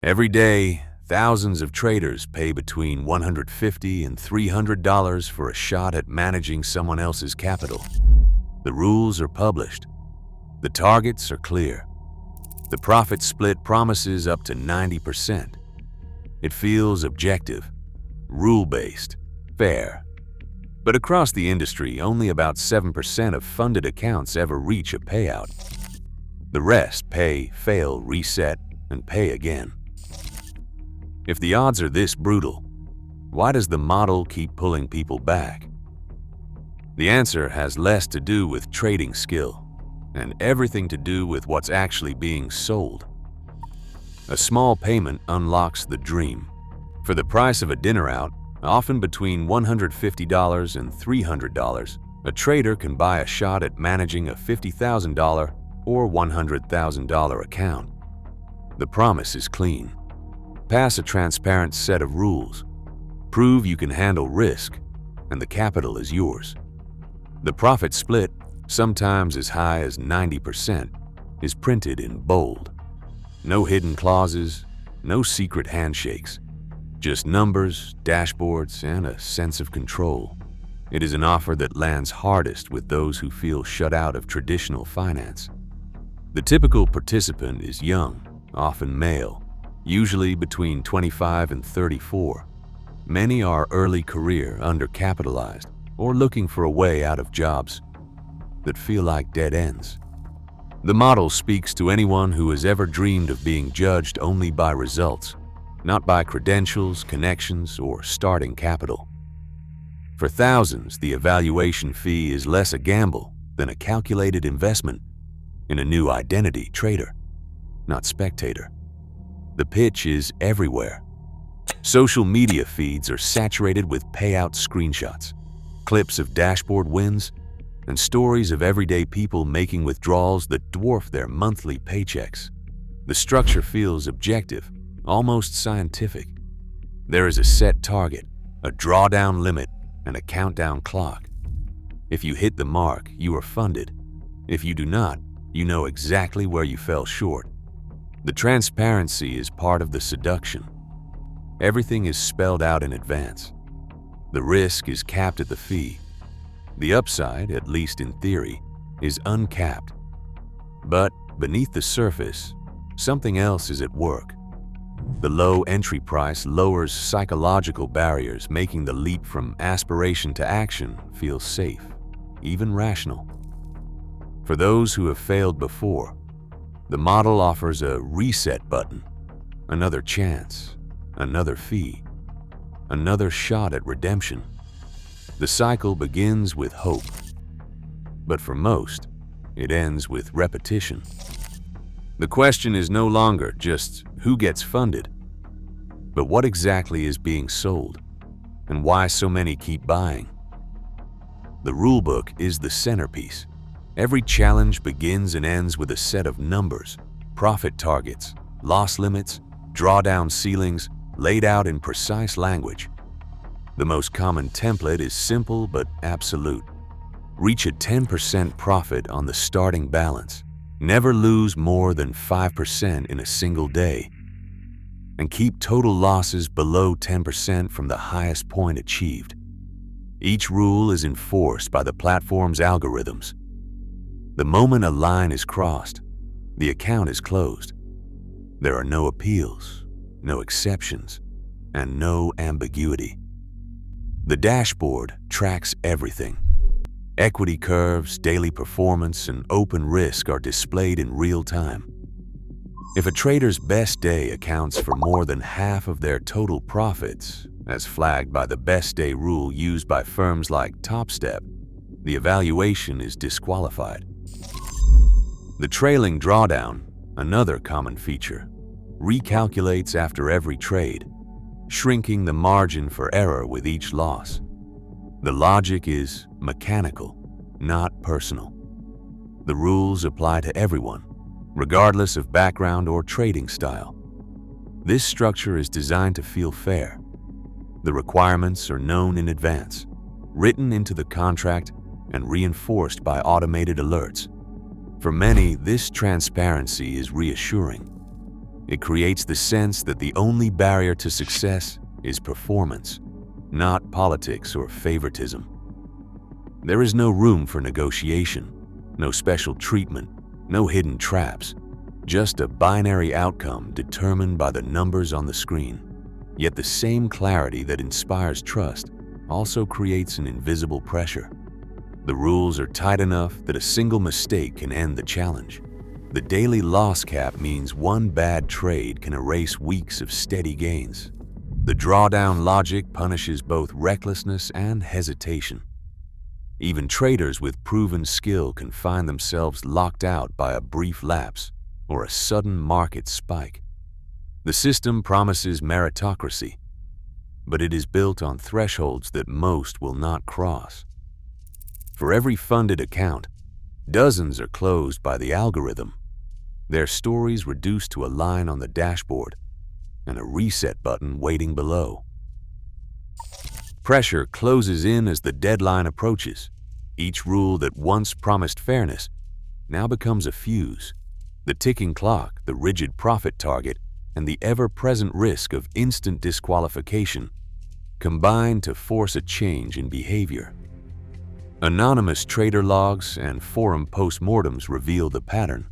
Every day, thousands of traders pay between $150 and $300 for a shot at managing someone else's capital. The rules are published. The targets are clear. The profit split promises up to 90%. It feels objective, rule-based, fair. But across the industry, only about 7% of funded accounts ever reach a payout. The rest pay, fail, reset, and pay again. If the odds are this brutal, why does the model keep pulling people back? The answer has less to do with trading skill and everything to do with what's actually being sold. A small payment unlocks the dream. For the price of a dinner out, often between $150 and $300, a trader can buy a shot at managing a $50,000 or $100,000 account. The promise is clean. Pass a transparent set of rules. Prove you can handle risk, and the capital is yours. The profit split, sometimes as high as 90%, is printed in bold. No hidden clauses, no secret handshakes. Just numbers, dashboards, and a sense of control. It is an offer that lands hardest with those who feel shut out of traditional finance. The typical participant is young, often male, usually between 25 and 34. Many are early career, undercapitalized, or looking for a way out of jobs that feel like dead ends. The model speaks to anyone who has ever dreamed of being judged only by results, not by credentials, connections, or starting capital. For thousands, the evaluation fee is less a gamble than a calculated investment in a new identity: trader, not spectator. The pitch is everywhere. Social media feeds are saturated with payout screenshots, clips of dashboard wins, and stories of everyday people making withdrawals that dwarf their monthly paychecks. The structure feels objective, almost scientific. There is a set target, a drawdown limit, and a countdown clock. If you hit the mark, you are funded. If you do not, you know exactly where you fell short. The transparency is part of the seduction. Everything is spelled out in advance. The risk is capped at the fee. The upside, at least in theory, is uncapped. But beneath the surface, something else is at work. The low entry price lowers psychological barriers, making the leap from aspiration to action feel safe, even rational. For those who have failed before, the model offers a reset button, another chance, another fee, another shot at redemption. The cycle begins with hope, but for most, it ends with repetition. The question is no longer just who gets funded, but what exactly is being sold and why so many keep buying. The rulebook is the centerpiece. Every challenge begins and ends with a set of numbers, profit targets, loss limits, drawdown ceilings, laid out in precise language. The most common template is simple but absolute. Reach a 10% profit on the starting balance. Never lose more than 5% in a single day. And keep total losses below 10% from the highest point achieved. Each rule is enforced by the platform's algorithms. The moment a line is crossed, the account is closed. There are no appeals, no exceptions, and no ambiguity. The dashboard tracks everything. Equity curves, daily performance, and open risk are displayed in real time. If a trader's best day accounts for more than half of their total profits, as flagged by the best day rule used by firms like TopStep, the evaluation is disqualified. The trailing drawdown, another common feature, recalculates after every trade, shrinking the margin for error with each loss. The logic is mechanical, not personal. The rules apply to everyone, regardless of background or trading style. This structure is designed to feel fair. The requirements are known in advance, written into the contract, and reinforced by automated alerts. For many, this transparency is reassuring. It creates the sense that the only barrier to success is performance, not politics or favoritism. There is no room for negotiation, no special treatment, no hidden traps, just a binary outcome determined by the numbers on the screen. Yet the same clarity that inspires trust also creates an invisible pressure. The rules are tight enough that a single mistake can end the challenge. The daily loss cap means one bad trade can erase weeks of steady gains. The drawdown logic punishes both recklessness and hesitation. Even traders with proven skill can find themselves locked out by a brief lapse or a sudden market spike. The system promises meritocracy, but it is built on thresholds that most will not cross. For every funded account, dozens are closed by the algorithm, their stories reduced to a line on the dashboard and a reset button waiting below. Pressure closes in as the deadline approaches. Each rule that once promised fairness now becomes a fuse. The ticking clock, the rigid profit target, and the ever-present risk of instant disqualification combine to force a change in behavior. Anonymous trader logs and forum postmortems reveal the pattern.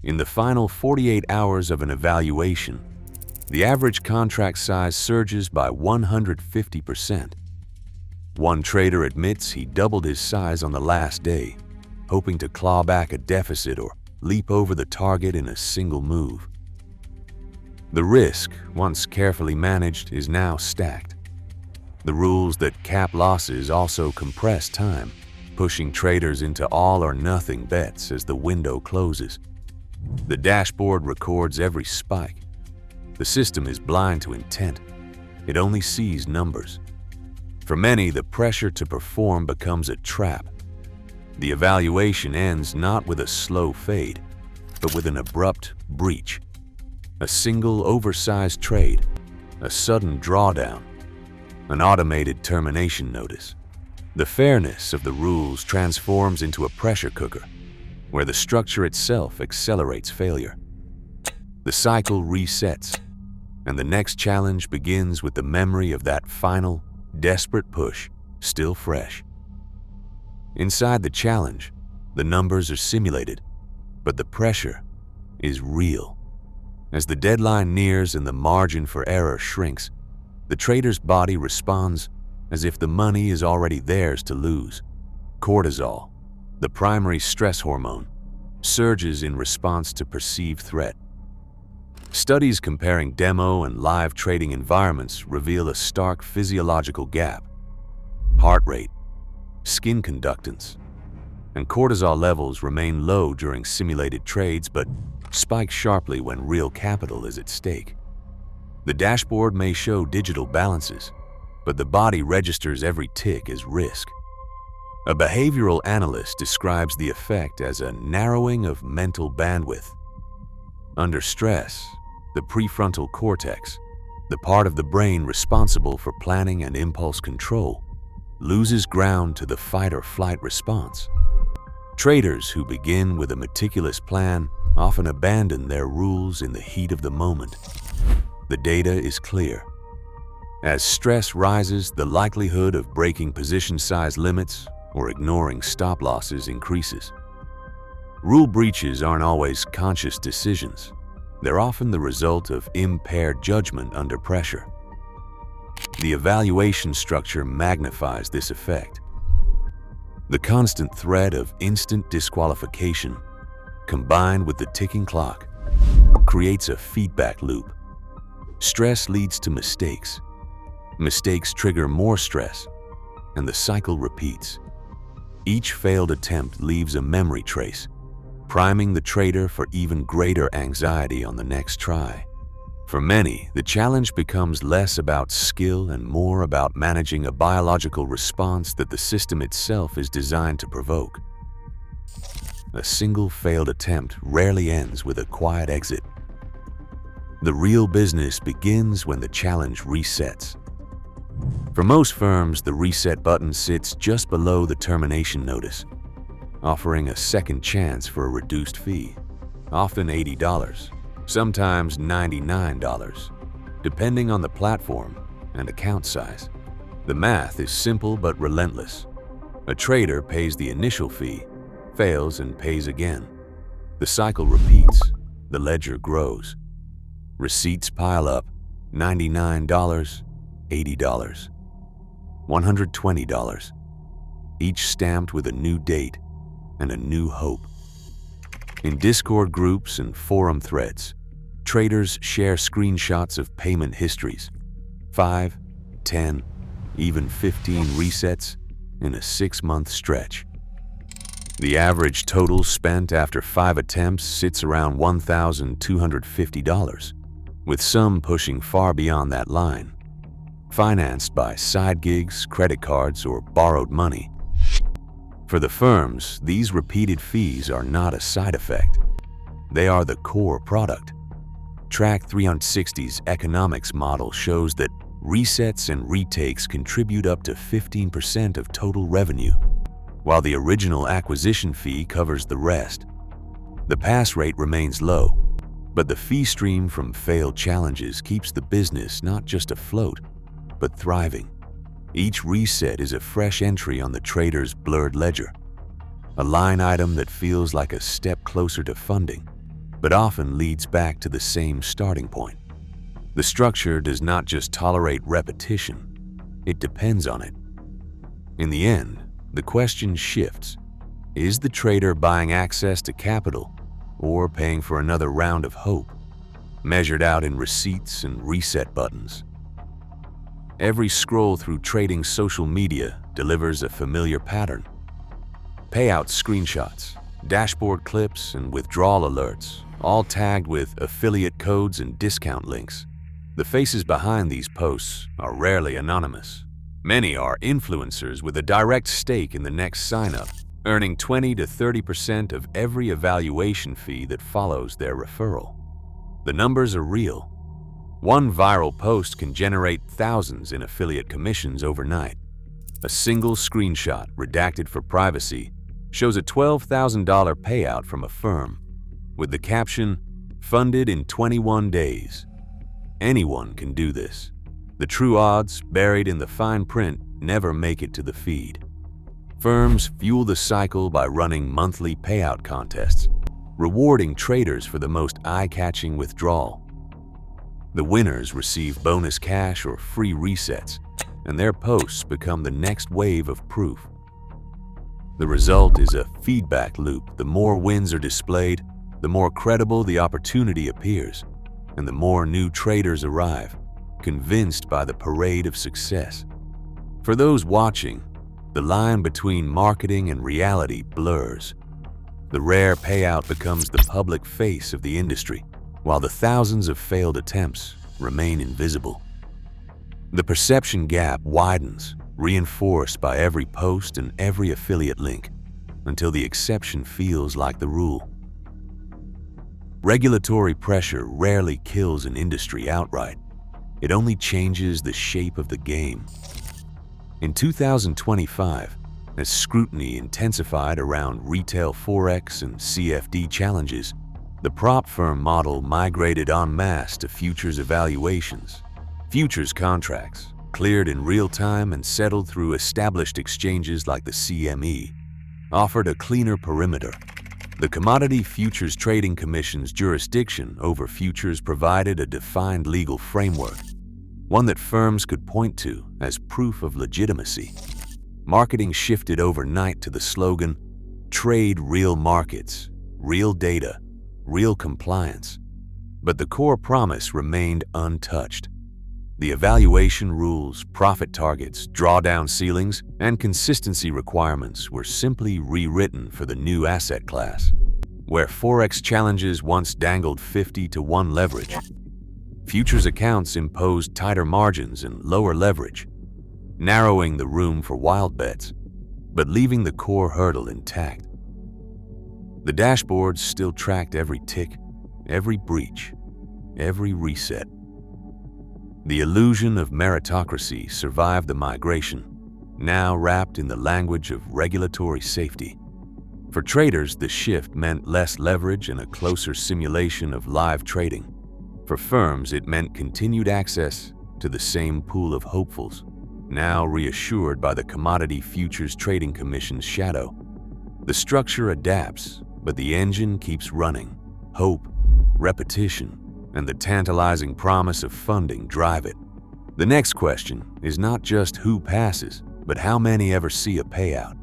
In the final 48 hours of an evaluation, the average contract size surges by 150%. One trader admits he doubled his size on the last day, hoping to claw back a deficit or leap over the target in a single move. The risk, once carefully managed, is now stacked. The rules that cap losses also compress time, pushing traders into all-or-nothing bets as the window closes. The dashboard records every spike. The system is blind to intent. It only sees numbers. For many, the pressure to perform becomes a trap. The evaluation ends not with a slow fade, but with an abrupt breach. A single oversized trade, a sudden drawdown, an automated termination notice. The fairness of the rules transforms into a pressure cooker, where the structure itself accelerates failure. The cycle resets, and the next challenge begins with the memory of that final, desperate push, still fresh. Inside the challenge, the numbers are simulated, but the pressure is real. As the deadline nears and the margin for error shrinks, the trader's body responds as if the money is already theirs to lose. Cortisol, the primary stress hormone, surges in response to perceived threat. Studies comparing demo and live trading environments reveal a stark physiological gap. Heart rate, skin conductance, and cortisol levels remain low during simulated trades but spike sharply when real capital is at stake. The dashboard may show digital balances, but the body registers every tick as risk. A behavioral analyst describes the effect as a narrowing of mental bandwidth. Under stress, the prefrontal cortex, the part of the brain responsible for planning and impulse control, loses ground to the fight-or-flight response. Traders who begin with a meticulous plan often abandon their rules in the heat of the moment. The data is clear. As stress rises, the likelihood of breaking position size limits or ignoring stop losses increases. Rule breaches aren't always conscious decisions. They're often the result of impaired judgment under pressure. The evaluation structure magnifies this effect. The constant threat of instant disqualification, combined with the ticking clock, creates a feedback loop. Stress leads to mistakes. Mistakes trigger more stress, and the cycle repeats. Each failed attempt leaves a memory trace, priming the trader for even greater anxiety on the next try. For many, the challenge becomes less about skill and more about managing a biological response that the system itself is designed to provoke. A single failed attempt rarely ends with a quiet exit. The real business begins when the challenge resets. For most firms, the reset button sits just below the termination notice, offering a second chance for a reduced fee, often $80, sometimes $99, depending on the platform and account size. The math is simple but relentless. A trader pays the initial fee, fails and pays again. The cycle repeats, the ledger grows. Receipts pile up, $99, $80, $120, each stamped with a new date and a new hope. In Discord groups and forum threads, traders share screenshots of payment histories, 5, 10, even 15 resets in a 6-month stretch. The average total spent after 5 attempts sits around $1,250, with some pushing far beyond that line, financed by side gigs, credit cards, or borrowed money. For the firms, these repeated fees are not a side effect. They are the core product. Track 360's economics model shows that resets and retakes contribute up to 15% of total revenue, while the original acquisition fee covers the rest. The pass rate remains low, but the fee stream from failed challenges keeps the business not just afloat, but thriving. Each reset is a fresh entry on the trader's blurred ledger, a line item that feels like a step closer to funding, but often leads back to the same starting point. The structure does not just tolerate repetition, it depends on it. In the end, the question shifts. Is the trader buying access to capital or paying for another round of hope, measured out in receipts and reset buttons? Every scroll through trading social media delivers a familiar pattern. Payout screenshots, dashboard clips, and withdrawal alerts, all tagged with affiliate codes and discount links. The faces behind these posts are rarely anonymous. Many are influencers with a direct stake in the next sign-up, earning 20 to 30% of every evaluation fee that follows their referral. The numbers are real. One viral post can generate thousands in affiliate commissions overnight. A single screenshot, redacted for privacy, shows a $12,000 payout from a firm, with the caption, "Funded in 21 days." Anyone can do this. The true odds, buried in the fine print, never make it to the feed. Firms fuel the cycle by running monthly payout contests, rewarding traders for the most eye-catching withdrawal. The winners receive bonus cash or free resets, and their posts become the next wave of proof. The result is a feedback loop. The more wins are displayed, the more credible the opportunity appears, and the more new traders arrive, convinced by the parade of success. For those watching, the line between marketing and reality blurs. The rare payout becomes the public face of the industry, while the thousands of failed attempts remain invisible. The perception gap widens, reinforced by every post and every affiliate link, until the exception feels like the rule. Regulatory pressure rarely kills an industry outright. It only changes the shape of the game. In 2025, as scrutiny intensified around retail Forex and CFD challenges, the prop firm model migrated en masse to futures evaluations. Futures contracts, cleared in real time and settled through established exchanges like the CME, offered a cleaner perimeter. The Commodity Futures Trading Commission's jurisdiction over futures provided a defined legal framework, one that firms could point to as proof of legitimacy. Marketing shifted overnight to the slogan, "Trade real markets, real data, real compliance." But the core promise remained untouched. The evaluation rules, profit targets, drawdown ceilings, and consistency requirements were simply rewritten for the new asset class. Where Forex challenges once dangled 50 to 1 leverage, futures accounts imposed tighter margins and lower leverage, narrowing the room for wild bets, but leaving the core hurdle intact. The dashboards still tracked every tick, every breach, every reset. The illusion of meritocracy survived the migration, now wrapped in the language of regulatory safety. For traders, the shift meant less leverage and a closer simulation of live trading. For firms, it meant continued access to the same pool of hopefuls, now reassured by the Commodity Futures Trading Commission's shadow. The structure adapts, but the engine keeps running. Hope, repetition, and the tantalizing promise of funding drive it. The next question is not just who passes, but how many ever see a payout.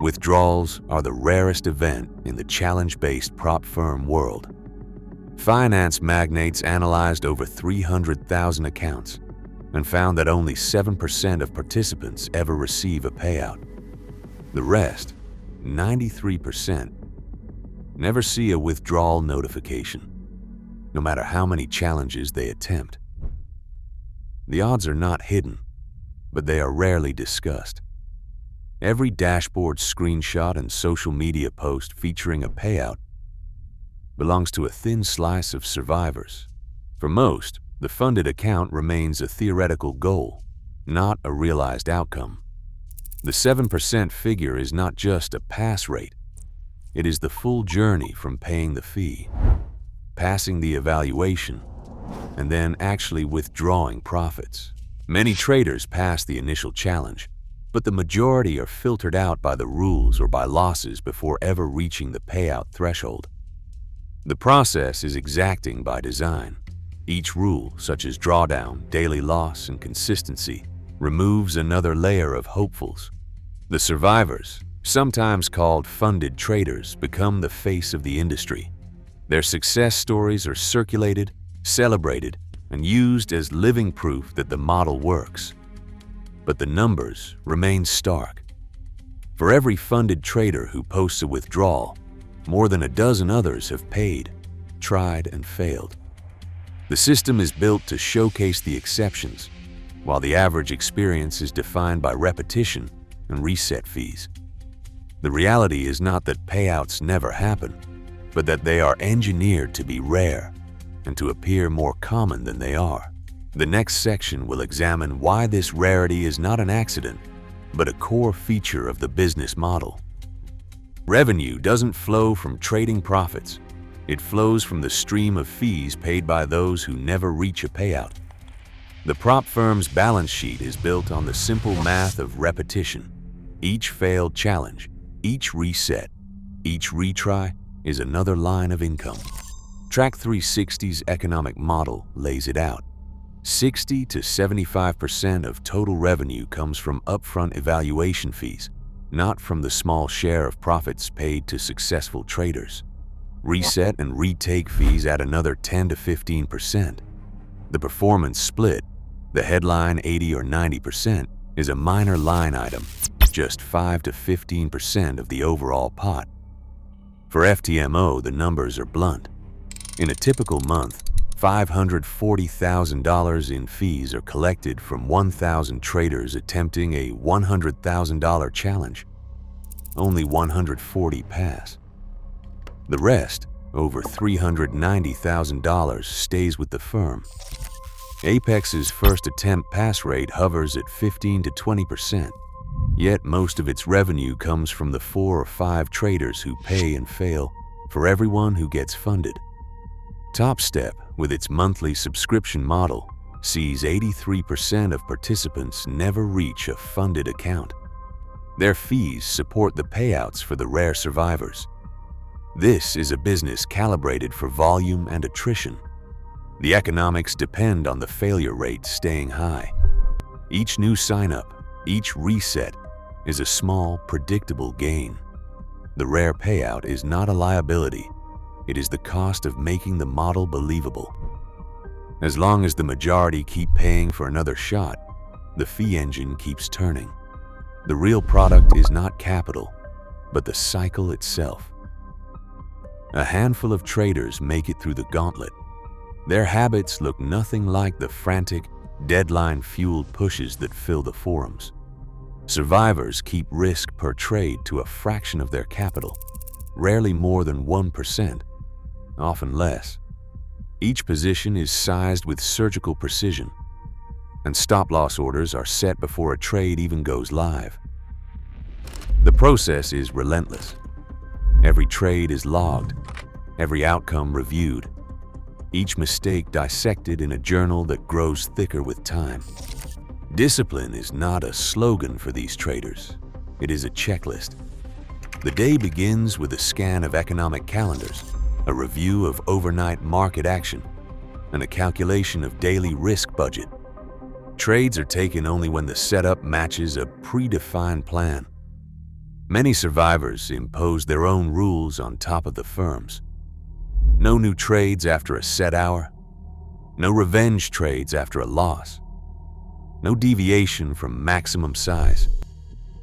Withdrawals are the rarest event in the challenge-based prop firm world. Finance magnates analyzed over 300,000 accounts and found that only 7% of participants ever receive a payout. The rest, 93%, never see a withdrawal notification, no matter how many challenges they attempt. The odds are not hidden, but they are rarely discussed. Every dashboard screenshot and social media post featuring a payout belongs to a thin slice of survivors. For most, the funded account remains a theoretical goal, not a realized outcome. The 7% figure is not just a pass rate. It is the full journey from paying the fee, passing the evaluation, and then actually withdrawing profits. Many traders pass the initial challenge, but the majority are filtered out by the rules or by losses before ever reaching the payout threshold. The process is exacting by design. Each rule, such as drawdown, daily loss, and consistency, removes another layer of hopefuls. The survivors, sometimes called funded traders, become the face of the industry. Their success stories are circulated, celebrated, and used as living proof that the model works. But the numbers remain stark. For every funded trader who posts a withdrawal, more than a dozen others have paid, tried, and failed. The system is built to showcase the exceptions, while the average experience is defined by repetition and reset fees. The reality is not that payouts never happen, but that they are engineered to be rare and to appear more common than they are. The next section will examine why this rarity is not an accident, but a core feature of the business model. Revenue doesn't flow from trading profits. It flows from the stream of fees paid by those who never reach a payout. The prop firm's balance sheet is built on the simple math of repetition. Each failed challenge, each reset, each retry is another line of income. Track 360's economic model lays it out. 60 to 75% of total revenue comes from upfront evaluation fees, not from the small share of profits paid to successful traders. Reset and retake fees add another 10 to 15%. The performance split, the headline 80 or 90%, is a minor line item, just 5 to 15% of the overall pot. For FTMO, the numbers are blunt. In a typical month, $540,000 in fees are collected from 1,000 traders attempting a $100,000 challenge. Only 140 pass. The rest, over $390,000, stays with the firm. Apex's first attempt pass rate hovers at 15 to 20%, yet most of its revenue comes from the 4 or 5 traders who pay and fail for everyone who gets funded. TopStep, with its monthly subscription model, sees 83% of participants never reach a funded account. Their fees support the payouts for the rare survivors. This is a business calibrated for volume and attrition. The economics depend on the failure rate staying high. Each new sign-up, each reset, is a small, predictable gain. The rare payout is not a liability. It is the cost of making the model believable. As long as the majority keep paying for another shot, the fee engine keeps turning. The real product is not capital, but the cycle itself. A handful of traders make it through the gauntlet. Their habits look nothing like the frantic, deadline-fueled pushes that fill the forums. Survivors keep risk per trade to a fraction of their capital, rarely more than 1%, often less. Each position is sized with surgical precision, and stop-loss orders are set before a trade even goes live. The process is relentless. Every trade is logged, every outcome reviewed, each mistake dissected in a journal that grows thicker with time. Discipline is not a slogan for these traders. It is a checklist. The day begins with a scan of economic calendars, a review of overnight market action, and a calculation of daily risk budget. Trades are taken only when the setup matches a predefined plan. Many survivors impose their own rules on top of the firm's. No new trades after a set hour. No revenge trades after a loss. No deviation from maximum size,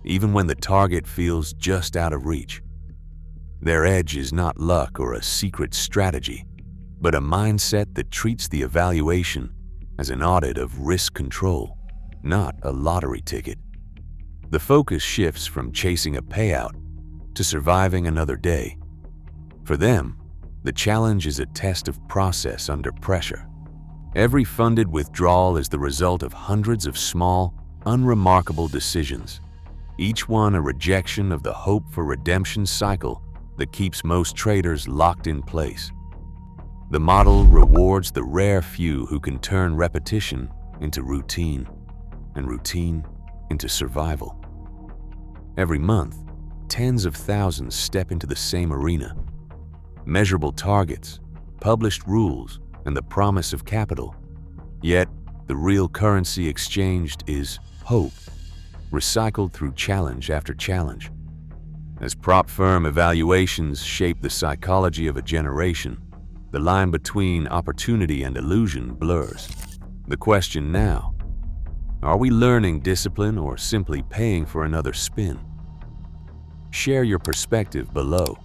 even when the target feels just out of reach. Their edge is not luck or a secret strategy, but a mindset that treats the evaluation as an audit of risk control, not a lottery ticket. The focus shifts from chasing a payout to surviving another day. For them, the challenge is a test of process under pressure. Every funded withdrawal is the result of hundreds of small, unremarkable decisions, each one a rejection of the hope for redemption cycle that keeps most traders locked in place. The model rewards the rare few who can turn repetition into routine, and routine into survival. Every month, tens of thousands step into the same arena. Measurable targets, published rules, and the promise of capital. Yet, the real currency exchanged is hope, recycled through challenge after challenge. As prop firm evaluations shape the psychology of a generation, the line between opportunity and illusion blurs. The question now: are we learning discipline or simply paying for another spin? Share your perspective below.